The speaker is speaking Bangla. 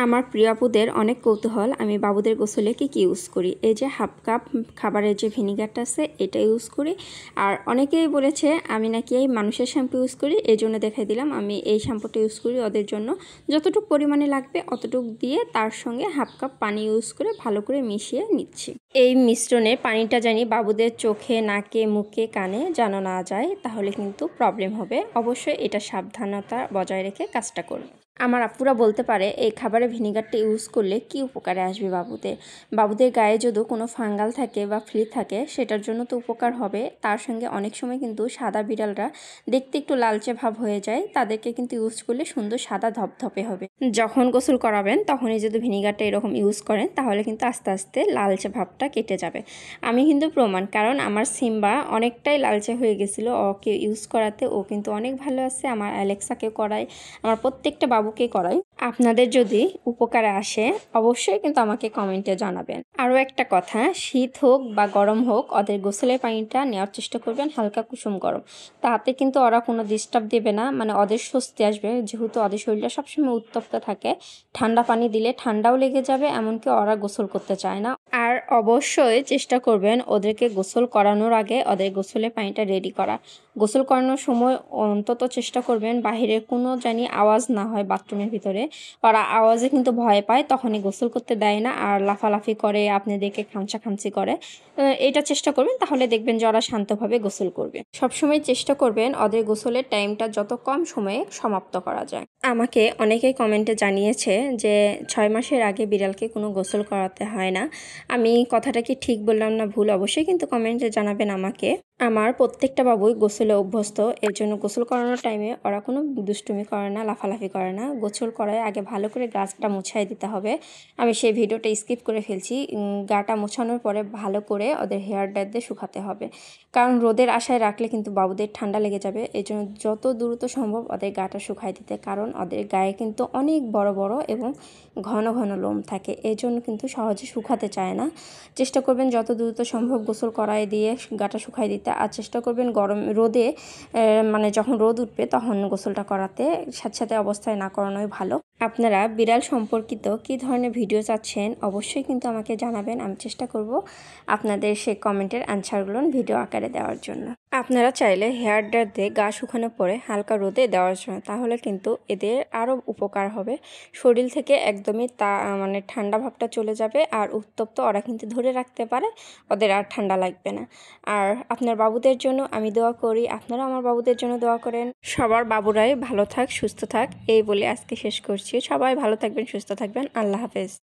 আমার প্রিয় আপুদের অনেক কৌতূহল আমি বাবুদের গোসলে কি ইউজ করি। এই যে হাফ কাপ খাবারের যে ভিনিগারটা আছে এটা ইউজ করি। আর অনেকেই বলেছে আমি নাকি এই মানুষের শ্যাম্পু ইউজ করি, এই জন্য দেখাই দিলাম আমি এই শ্যাম্পুটা ইউজ করি ওদের জন্য। যতটুকু পরিমাণে লাগবে অতটুকু দিয়ে তার সঙ্গে হাফ কাপ পানি ইউজ করে ভালো করে মিশিয়ে নিচ্ছি। এই মিশ্রণে পানিটা জানি বাবুদের চোখে, নাকে, মুখে, কানে যেন না যায়, তাহলে কিন্তু প্রবলেম হবে। অবশ্যই এটা সাবধানতা বজায় রেখে কাজটা করবে। আমার আপুরা বলতে পারে এই খাবারে ভিনিগারটা ইউজ করলে কি উপকারে আসবে বাবুদের গায়ে যদি কোনো ফাঙ্গাল থাকে বা ফ্লি থাকে সেটার জন্য তো উপকার হবে। তার সঙ্গে অনেক সময় কিন্তু সাদা বিড়ালরা দেখতে একটু লালচে ভাব হয়ে যায়, তাদেরকে কিন্তু ইউজ করলে সুন্দর সাদা ধপধপে হবে। যখন গোসল করাবেন তখনই যদি ভিনিগারটা এরকম ইউজ করেন তাহলে কিন্তু আস্তে আস্তে লালচে ভাবটা কেটে যাবে। আমি কিন্তু প্রমাণ, কারণ আমার সিম্বা অনেকটাই লালচে হয়ে গেছিলো ওকে ইউজ করাতে, ও কিন্তু অনেক ভালো আছে। আমার অ্যালেক্সাকে করাই, আমার প্রত্যেকটা বাবুকে করাই। আপনাদের যদি উপকারে আসে অবশ্যই কিন্তু আমাকে কমেন্টে জানাবেন। আরও একটা কথা, শীত হোক বা গরম হোক ওদের গোসলের পানিটা নেওয়ার চেষ্টা করবেন হালকা কুসুম গরম, তাতে কিন্তু ওরা কোনো ডিস্টার্ব দেবে না, মানে ওদের স্বস্তি আসবে। যেহেতু ওদের শরীরটা সবসময় উত্তপ্ত থাকে, ঠান্ডা পানি দিলে ঠান্ডাও লেগে যাবে, এমনকি ওরা গোসল করতে চায় না। আর অবশ্যই চেষ্টা করবেন ওদেরকে গোসল করানোর আগে ওদের গোসলের পানিটা রেডি করা। গোসল করানোর সময় অন্তত চেষ্টা করবেন বাহিরের কোনো জানি আওয়াজ না হয় বাথরুমের ভিতরে। ওরা আওয়াজে কিন্তু ভয় পায়, তখনই গোসল করতে দেয় না আর লাফালাফি করে, আপনাদেরকে খামচাখামচি করে। এটা চেষ্টা করবেন, তাহলে দেখবেন যে ওরা শান্তভাবে গোসল করবে। সবসময় চেষ্টা করবেন ওদের গোসলের টাইমটা যত কম সময়ে সমাপ্ত করা যায়। আমাকে অনেকেই কমেন্টে জানিয়েছে যে 6 মাসের আগে বিড়ালকে কোনো গোসল করাতে হয় না। আমি কথাটা কি ঠিক বললাম না ভুল অবশ্যই কিন্তু কমেন্টে জানাবেন আমাকে। আমার প্রত্যেকটা বাবুই গোসলে অভ্যস্ত, এর জন্য গোসল করানোর টাইমে ওরা কোনো দুষ্টুমি করে না, লাফালাফি করে না। গোসল করায় আগে ভালো করে গাটা মুছাই দিতে হবে। আমি সেই ভিডিওটা স্কিপ করে ফেলছি। গাটা মোছানোর পরে ভালো করে ওদের হেয়ার ড্রায়ার দিয়ে শুকাতে হবে, কারণ রোদের আশায় রাখলে কিন্তু বাবুদের ঠান্ডা লেগে যাবে। এই জন্য যত দ্রুত সম্ভব ওদের গাটা শুকাই দিতে, কারণ ওদের গায়ে কিন্তু অনেক বড় বড় এবং ঘন ঘন লোম থাকে, এই জন্য কিন্তু সহজে শুকাতে চায় না। চেষ্টা করবেন যত দ্রুত সম্ভব গোসল করায় দিয়ে গাটা শুকাই দিতে। আর চেষ্টা করবেন গরম রোদে, মানে যখন রোদ উঠবে তখন গোসলটা করাতে, সাথে সাথে অবস্থায় না করানোই ভালো। আপনারা বিড়াল সম্পর্কিত কী ধরনের ভিডিও চাচ্ছেন অবশ্যই কিন্তু আমাকে জানাবেন, আমি চেষ্টা করব আপনাদের সেই কমেন্টের অ্যান্সারগুলো ভিডিও আকারে দেওয়ার জন্য। আপনারা চাইলে হেয়ার ড্রায়ার দিয়ে গা শুকানোর পরে হালকা রোদে দেওয়ার জন্য, তাহলে কিন্তু এদের আরও উপকার হবে। শরীর থেকে একদমই মানে ঠান্ডা ভাবটা চলে যাবে, আর উত্তপ্ত ওরা কিন্তু ধরে রাখতে পারে, ওদের আর ঠান্ডা লাগবে না। আর আপনার বাবুদের জন্য আমি দোয়া করি, আপনারা আমার বাবুদের জন্য দোয়া করেন। সবার বাবুরাই ভালো থাক, সুস্থ থাক, এই বলে আজকে শেষ করছি। সবাই ভালো থাকবেন, সুস্থ থাকবেন। আল্লাহ হাফেজ।